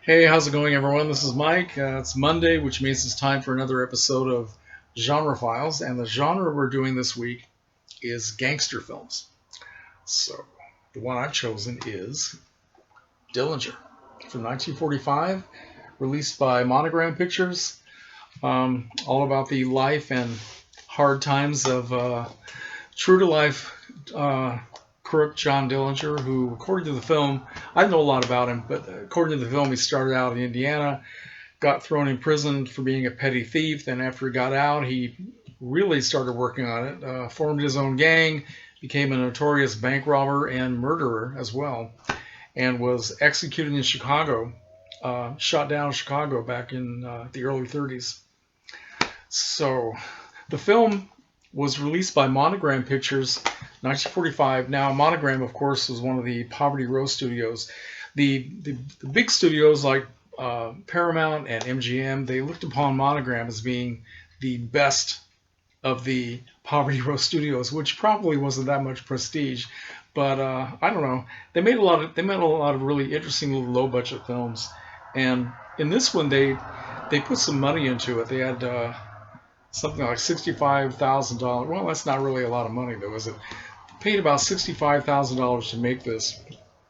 Hey, how's it going, everyone? This is Mike. It's Monday, which means it's time for another episode of Genre Files. And the genre we're doing this week is gangster films. So, the one I've chosen is Dillinger from 1945, released by Monogram Pictures. All about the life and hard times of true to life crook John Dillinger, who, according to the film, I don't know a lot about him, but according to the film, he started out in Indiana, got thrown in prison for being a petty thief. Then, after he got out, he really started working on it, formed his own gang, became a notorious bank robber and murderer as well, and was executed in Chicago, shot down in Chicago back in the early 30s. So, the film was released by Monogram Pictures 1945. Now, Monogram, of course, was one of the Poverty Row studios. The big studios like Paramount and MGM, they looked upon Monogram as being the best of the Poverty Row studios, which probably wasn't that much prestige. But I don't know. They made a lot of really interesting little low budget films, and in this one they put some money into it. They had something like $65,000. Well, that's not really a lot of money, though, is it? Paid about $65,000 to make this,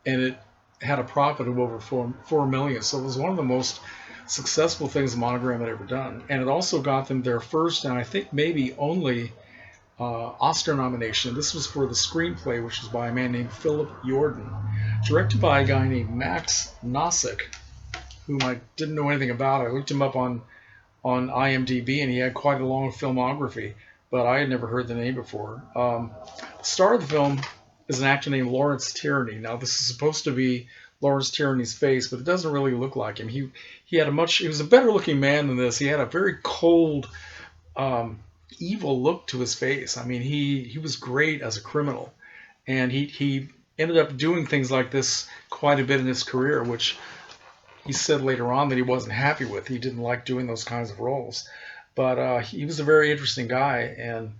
and it had a profit of over four million. So it was one of the most successful things Monogram had ever done, and it also got them their first and I think maybe only Oscar nomination. This was for the screenplay, which was by a man named Philip Jordan, directed by a guy named Max Nozick, whom I didn't know anything about. I looked him up on IMDb, and he had quite a long filmography, but I had never heard the name before. The star of the film is an actor named Lawrence Tierney. Now, this is supposed to be Lawrence Tierney's face, but it doesn't really look like him. He was a better looking man than this. He had a very cold, evil look to his face. I mean, he was great as a criminal, and he ended up doing things like this quite a bit in his career, which he said later on that he wasn't happy with. He didn't like doing those kinds of roles. But he was a very interesting guy. And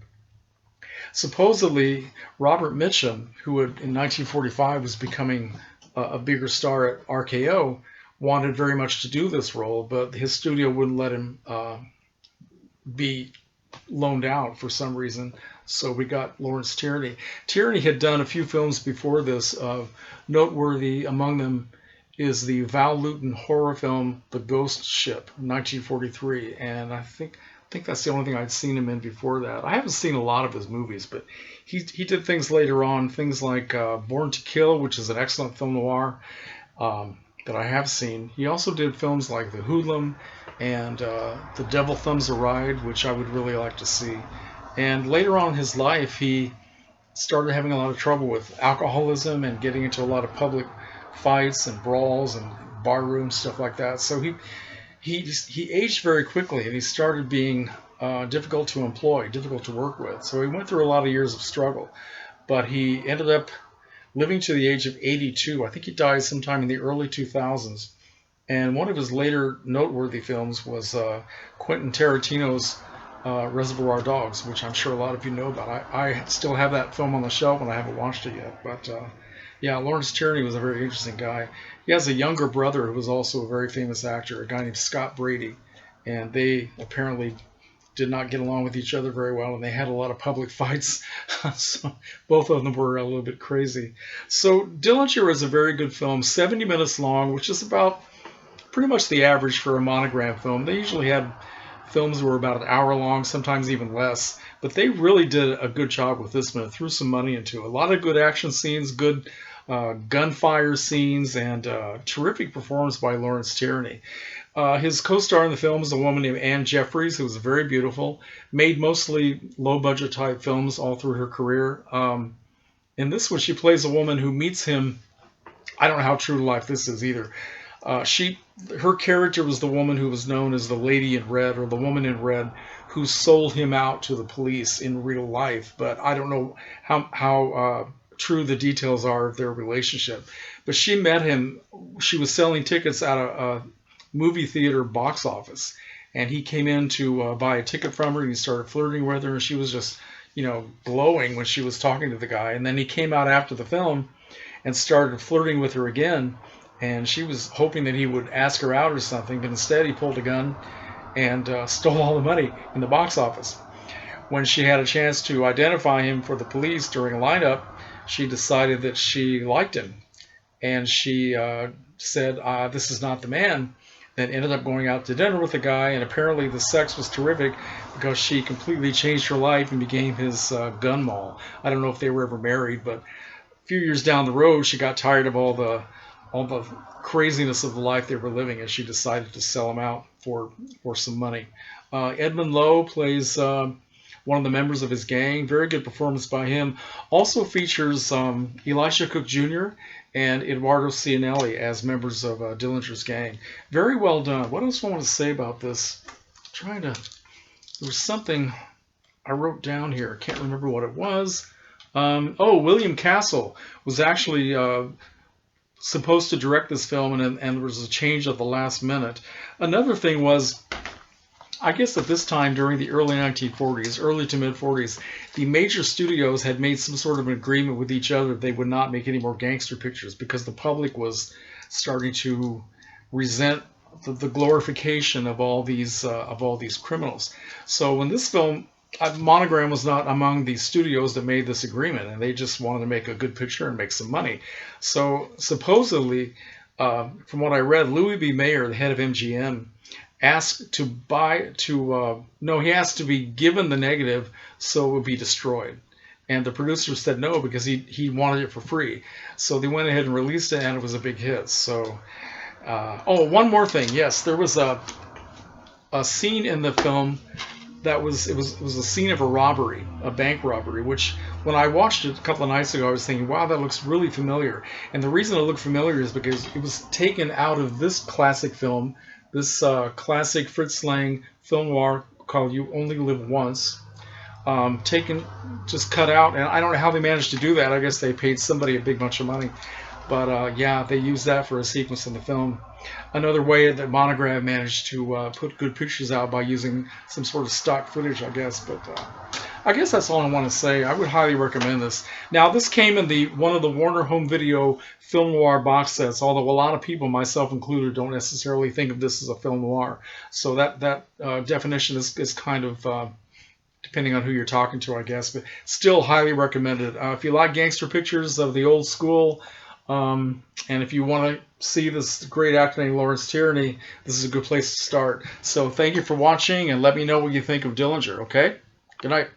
supposedly, Robert Mitchum, who had, in 1945 was becoming a bigger star at RKO, wanted very much to do this role, but his studio wouldn't let him be loaned out for some reason. So we got Lawrence Tierney. Tierney had done a few films before this. Noteworthy among them is the Val Lewton horror film The Ghost Ship, 1943, and I think that's the only thing I'd seen him in before that. I haven't seen a lot of his movies, but he did things later on, things like Born to Kill, which is an excellent film noir that I have seen. He also did films like The Hoodlum and The Devil Thumbs a Ride, which I would really like to see. And later on in his life, he started having a lot of trouble with alcoholism and getting into a lot of public fights and brawls and bar rooms, stuff like that. So he aged very quickly, and he started being difficult to employ, difficult to work with. So he went through a lot of years of struggle, but he ended up living to the age of 82. I think he died sometime in the early 2000s. And one of his later noteworthy films was Quentin Tarantino's Reservoir Dogs, which I'm sure a lot of you know about. I still have that film on the shelf, and I haven't watched it yet. But yeah, Lawrence Tierney was a very interesting guy. He has a younger brother who was also a very famous actor, a guy named Scott Brady, and they apparently did not get along with each other very well, and they had a lot of public fights. So both of them were a little bit crazy. So Dillinger is a very good film, 70 minutes long, which is about pretty much the average for a Monogram film. They usually had films that were about an hour long, sometimes even less, but they really did a good job with this one. Threw some money into it. A lot of good action scenes, good gunfire scenes, and terrific performance by Lawrence Tierney. His co-star in the film is a woman named Anne Jeffries, who was very beautiful, made mostly low-budget type films all through her career. In this one, she plays a woman who meets him. I don't know how true to life this is either. Her character was the woman who was known as the Lady in Red, or the Woman in Red, who sold him out to the police in real life. But I don't know how true the details are of their relationship. But she met him. She was selling tickets at a movie theater box office, and he came in to buy a ticket from her, and he started flirting with her, and she was just, glowing when she was talking to the guy. And then he came out after the film and started flirting with her again, and she was hoping that he would ask her out or something, but instead he pulled a gun and stole all the money in the box office. When she had a chance to identify him for the police during a lineup, she decided that she liked him, and she said, "This is not the man." And ended up going out to dinner with the guy, and apparently the sex was terrific because she completely changed her life and became his gun moll. I don't know if they were ever married, but a few years down the road, she got tired of all the craziness of the life they were living, and she decided to sell him out for some money. Edmund Lowe plays one of the members of his gang. Very good performance by him. Also features Elisha Cook Jr. and Eduardo Cianelli as members of Dillinger's gang. Very well done. What else do I want to say about this? There was something I wrote down here. I can't remember what it was. William Castle was actually supposed to direct this film, and there was a change at the last minute. Another thing was, I guess at this time during the early 1940s, early to mid 40s, the major studios had made some sort of an agreement with each other. They would not make any more gangster pictures because the public was starting to resent the glorification of all these criminals. So when this film, Monogram was not among the studios that made this agreement, and they just wanted to make a good picture and make some money. So supposedly, from what I read, Louis B. Mayer, the head of MGM, asked to he asked to be given the negative so it would be destroyed. And the producer said no because he wanted it for free. So they went ahead and released it, and it was a big hit. So, one more thing. Yes, there was a scene in the film that was a scene of a robbery, a bank robbery, which when I watched it a couple of nights ago, I was thinking, wow, that looks really familiar. And the reason it looked familiar is because it was taken out of this classic film, this classic Fritz Lang film noir called You Only Live Once. Just cut out, and I don't know how they managed to do that. I guess they paid somebody a big bunch of money. But yeah, they used that for a sequence in the film. Another way that Monogram managed to put good pictures out by using some sort of stock footage, I guess. But I guess that's all I want to say. I would highly recommend this. Now, this came in one of the Warner Home Video film noir box sets, although a lot of people, myself included, don't necessarily think of this as a film noir. So that definition is kind of depending on who you're talking to, I guess. But still highly recommended. If you like gangster pictures of the old school, and if you want to see this great actor named Lawrence Tierney, this is a good place to start. So thank you for watching, and let me know what you think of Dillinger, okay? Good night.